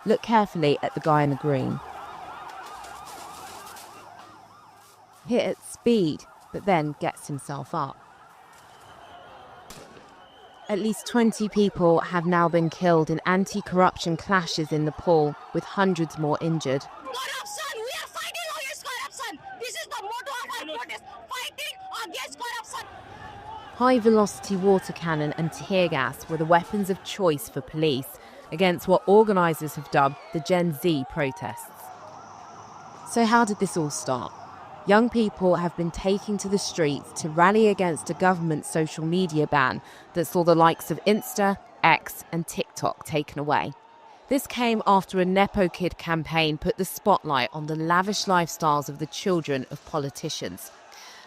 Look carefully at the guy in the green. Hit at speed, but then gets himself up. At least 20 people have now been killed in anti-corruption clashes in Nepal, with hundreds more injured. Corruption! We are fighting against corruption! This is the motto of our protest, fighting against corruption! High-velocity water cannon and tear gas were the weapons of choice for police against what organisers have dubbed the Gen Z protests. So how did this all start? Young people have been taking to the streets to rally against a government social media ban that saw the likes of Insta, X and TikTok taken away. This came after a Nepo Kid campaign put the spotlight on the lavish lifestyles of the children of politicians.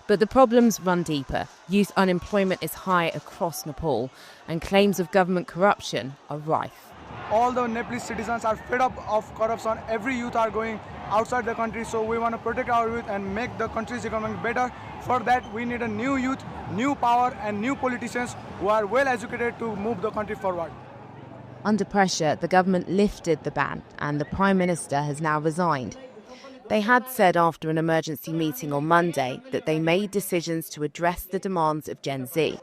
But the problems run deeper. Youth unemployment is high across Nepal, and claims of government corruption are rife. All the Nepalese citizens are fed up of corruption. Every youth are going outside the country, so we want to protect our youth and make the country's economy better. For that, we need a new youth, new power and new politicians who are well educated to move the country forward. Under pressure, the government lifted the ban and the Prime Minister has now resigned. They had said after an emergency meeting on Monday that they made decisions to address the demands of Gen Z.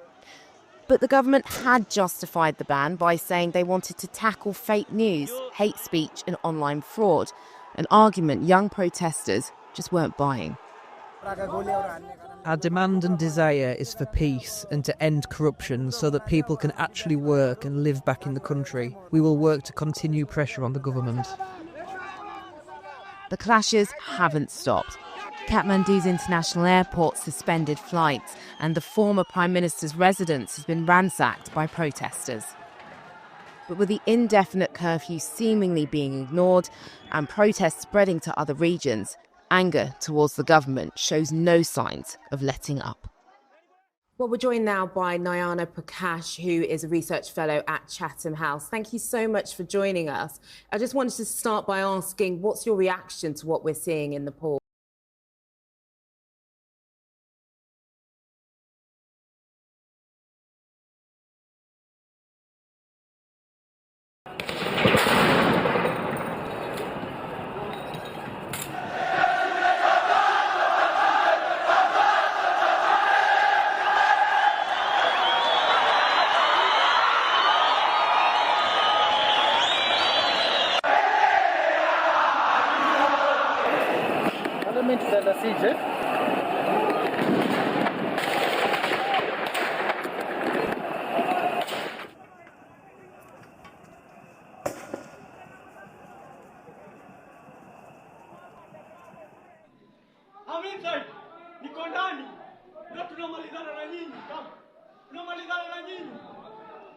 But the government had justified the ban by saying they wanted to tackle fake news, hate speech and online fraud, an argument young protesters just weren't buying. Our demand and desire is for peace and to end corruption so that people can actually work and live back in the country. We will work to continue pressure on the government. The clashes haven't stopped. Kathmandu's international airport suspended flights and the former Prime Minister's residence has been ransacked by protesters. But with the indefinite curfew seemingly being ignored and protests spreading to other regions, anger towards the government shows no signs of letting up. Well, we're joined now by Nayana Prakash, who is a research fellow at Chatham House. Thank you so much for joining us. I just wanted to start by asking, what's your reaction to what we're seeing in Nepal?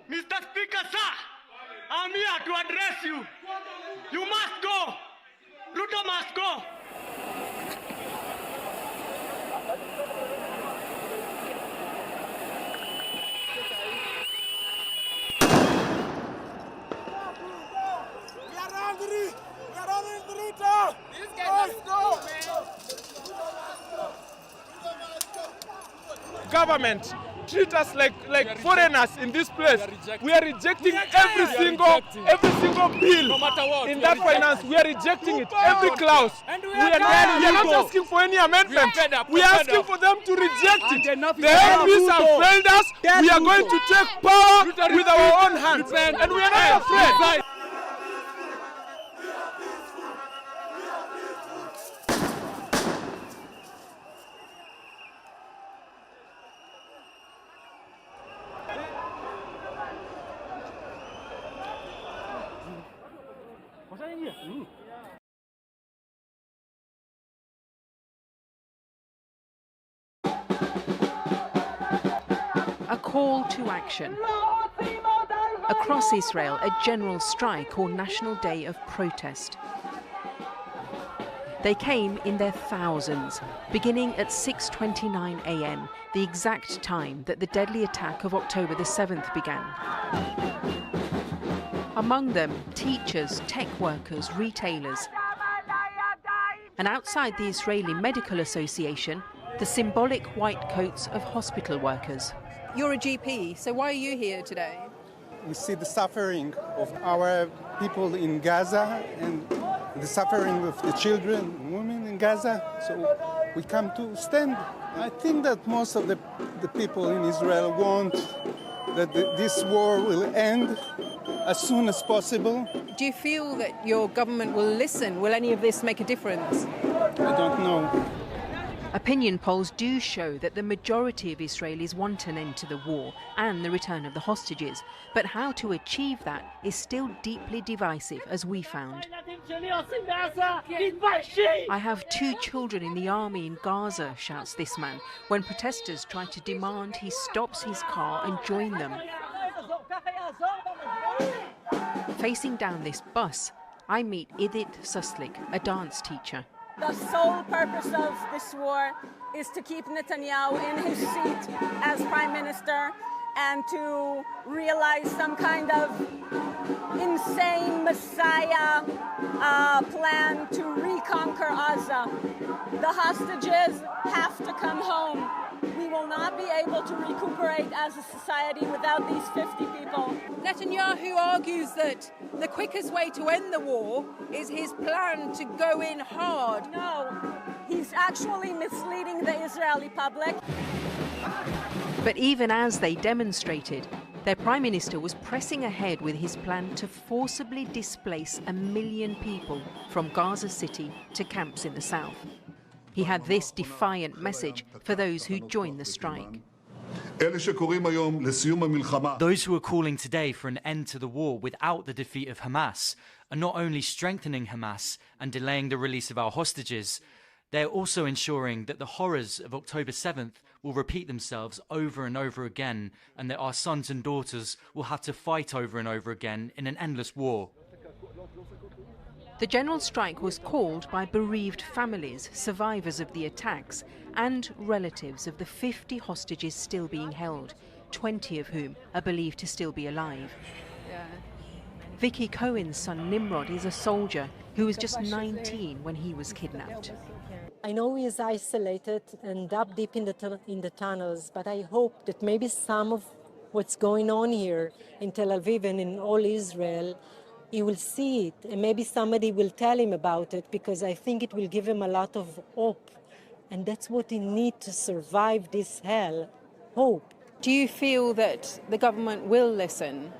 Mr. Speaker, sir, I'm here to address you. You must go. Ruto must go. We are angry. We are angry, Ruto. This guy must go, man. Government treat us like foreigners in this place. We are rejecting every single bill no matter what. in that finance. We are rejecting it, every clause. We are not asking for any amendment. We are asking for them to reject it. The MPs have failed us. We are going to take power with our own hands, and we are not afraid. A call to action. Across Israel, a general strike or national day of protest. They came in their thousands, beginning at 6:29 a.m., the exact time that the deadly attack of October the 7th began. Among them, teachers, tech workers, retailers. And outside the Israeli Medical Association, the symbolic white coats of hospital workers. You're a GP, so why are you here today? We see the suffering of our people in Gaza and the suffering of the children and women in Gaza. So we come to stand. I think that most of the people in Israel want that this war will end as soon as possible. Do you feel that your government will listen? Will any of this make a difference? I don't know. Opinion polls do show that the majority of Israelis want an end to the war and the return of the hostages. But how to achieve that is still deeply divisive, as we found. I have 2 children in the army in Gaza, shouts this man, when protesters try to demand he stops his car and join them. Facing down this bus, I meet Idit Suslik, a dance teacher. The sole purpose of this war is to keep Netanyahu in his seat as prime minister and to realize some kind of insane messiah plan to reconquer Gaza. The hostages have to come home. We will not be able to recuperate as a society without these 50 people. Netanyahu argues that the quickest way to end the war is his plan to go in hard. No, he's actually misleading the Israeli public. But even as they demonstrated, their prime minister was pressing ahead with his plan to forcibly displace 1 million people from Gaza City to camps in the south. He had this defiant message for those who joined the strike. Those who are calling today for an end to the war without the defeat of Hamas are not only strengthening Hamas and delaying the release of our hostages, they are also ensuring that the horrors of October 7th will repeat themselves over and over again, and that our sons and daughters will have to fight over and over again in an endless war. The general strike was called by bereaved families, survivors of the attacks, and relatives of the 50 hostages still being held, 20 of whom are believed to still be alive. Vicky Cohen's son Nimrod is a soldier who was just 19 when he was kidnapped. I know he is isolated and up deep in the tunnels, but I hope that maybe some of what's going on here in Tel Aviv and in all Israel, he will see it, and maybe somebody will tell him about it, because I think it will give him a lot of hope. And that's what he needs to survive this hell, hope. Do you feel that the government will listen?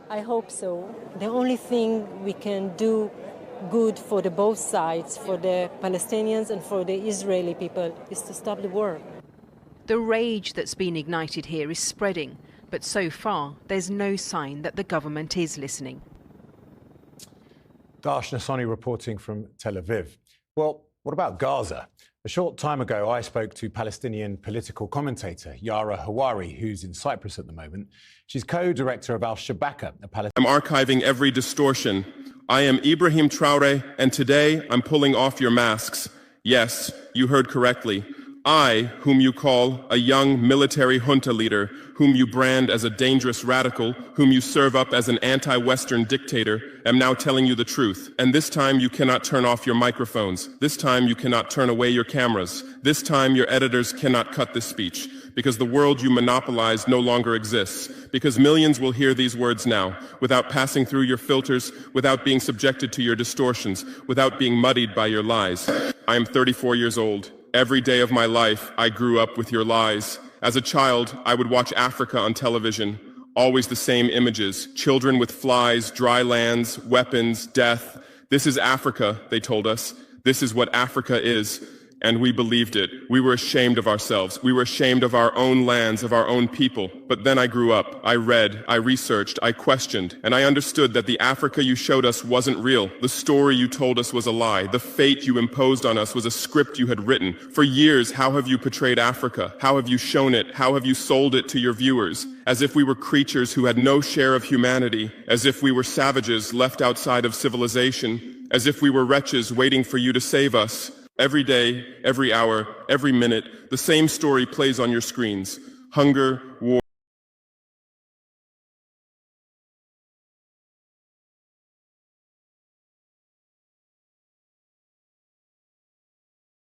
I hope so. The only thing we can do good for the both sides, for the Palestinians and for the Israeli people, is to stop the war. The rage that's been ignited here is spreading, but so far there's no sign that the government is listening. Darsh Nassani reporting from Tel Aviv. Well, what about Gaza? A short time ago, I spoke to Palestinian political commentator Yara Hawari, who's in Cyprus at the moment. She's co-director of Al-Shabaka, a Palestinian... I'm archiving every distortion. I am Ibrahim Traore, and today I'm pulling off your masks. Yes, you heard correctly. I, whom you call a young military junta leader, whom you brand as a dangerous radical, whom you serve up as an anti-Western dictator, am now telling you the truth. And this time you cannot turn off your microphones. This time you cannot turn away your cameras. This time your editors cannot cut this speech. Because the world you monopolize no longer exists. Because millions will hear these words now, without passing through your filters, without being subjected to your distortions, without being muddied by your lies. I am 34 years old. Every day of my life, I grew up with your lies. As a child, I would watch Africa on television. Always the same images. Children with flies, dry lands, weapons, death. This is Africa, they told us. This is what Africa is. And we believed it. We were ashamed of ourselves. We were ashamed of our own lands, of our own people. But then I grew up. I read, I researched, I questioned, and I understood that the Africa you showed us wasn't real. The story you told us was a lie. The fate you imposed on us was a script you had written. For years, how have you portrayed Africa? How have you shown it? How have you sold it to your viewers? As if we were creatures who had no share of humanity. As if we were savages left outside of civilization. As if we were wretches waiting for you to save us. Every day, every hour, every minute, the same story plays on your screens. Hunger, war.